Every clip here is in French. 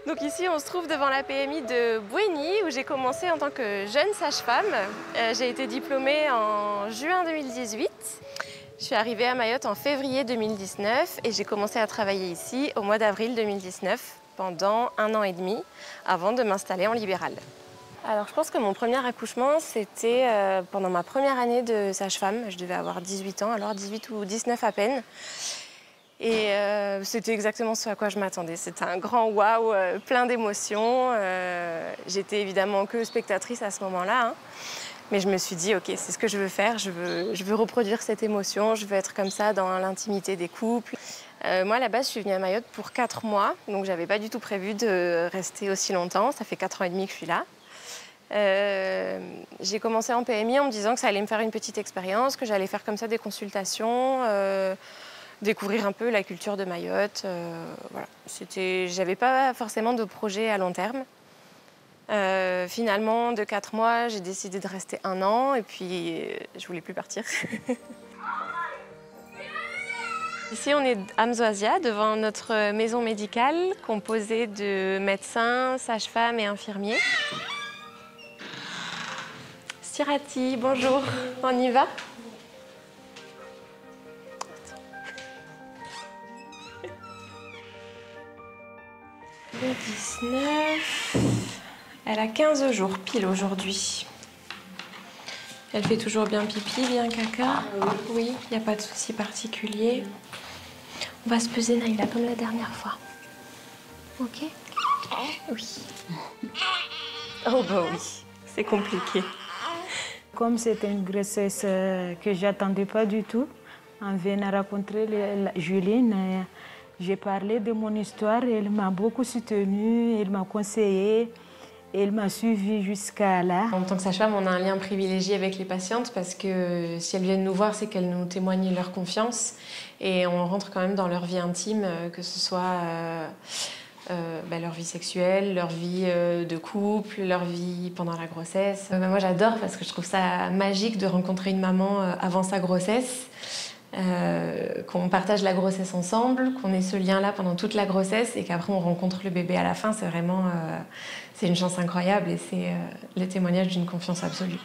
Donc ici, on se trouve devant la PMI de Bouéni, où j'ai commencé en tant que jeune sage-femme. J'ai été diplômée en juin 2018. Je suis arrivée à Mayotte en février 2019 et j'ai commencé à travailler ici au mois d'avril 2019 pendant 1 an et demi avant de m'installer en libéral. Alors je pense que mon premier accouchement, c'était pendant ma première année de sage-femme. Je devais avoir 18 ans, alors 18 ou 19 à peine. Et c'était exactement ce à quoi je m'attendais. C'était un grand waouh, plein d'émotions. J'étais évidemment que spectatrice à ce moment-là, hein. Mais je me suis dit, ok, c'est ce que je veux faire. Je veux reproduire cette émotion. Je veux être comme ça dans l'intimité des couples. Moi, à la base, je suis venue à Mayotte pour 4 mois. Donc, j'avais pas du tout prévu de rester aussi longtemps. Ça fait 4 ans et demi que je suis là. J'ai commencé en PMI en me disant que ça allait me faire une petite expérience, que j'allais faire comme ça des consultations. Découvrir un peu la culture de Mayotte. Voilà. J'avais pas forcément de projet à long terme. Finalement, de 4 mois, j'ai décidé de rester 1 an et puis je voulais plus partir. Ici, on est à Mzoazia, devant notre maison médicale composée de médecins, sages-femmes et infirmiers. Sirati, bonjour, on y va ? Le 19, elle a 15 jours pile aujourd'hui. Elle fait toujours bien pipi, bien caca. Oui, il n'y a pas de souci particulier. On va se peser, Naïla, comme la dernière fois. Ok? Oui. Oh bah oui, c'est compliqué. Comme c'était une grossesse que j'attendais pas du tout, on vient rencontrer Juline. J'ai parlé de mon histoire, elle m'a beaucoup soutenue, elle m'a conseillé, elle m'a suivie jusqu'à là. En tant que sage-femme, on a un lien privilégié avec les patientes parce que si elles viennent nous voir, c'est qu'elles nous témoignent leur confiance et on rentre quand même dans leur vie intime, que ce soit leur vie sexuelle, leur vie de couple, leur vie pendant la grossesse. Moi, j'adore parce que je trouve ça magique de rencontrer une maman avant sa grossesse. Qu'on partage la grossesse ensemble, qu'on ait ce lien-là pendant toute la grossesse et qu'après on rencontre le bébé à la fin, c'est vraiment c'est une chance incroyable et c'est le témoignage d'une confiance absolue.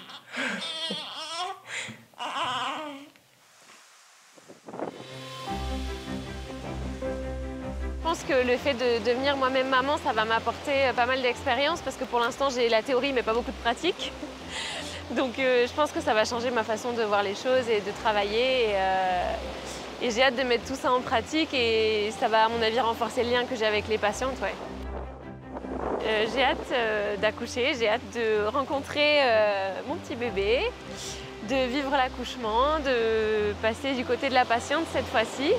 Je pense que le fait de devenir moi-même maman, ça va m'apporter pas mal d'expérience parce que pour l'instant j'ai la théorie mais pas beaucoup de pratique. Donc je pense que ça va changer ma façon de voir les choses et de travailler. Et j'ai hâte de mettre tout ça en pratique et ça va à mon avis renforcer le lien que j'ai avec les patientes. Ouais. J'ai hâte d'accoucher, j'ai hâte de rencontrer mon petit bébé, de vivre l'accouchement, de passer du côté de la patiente cette fois-ci.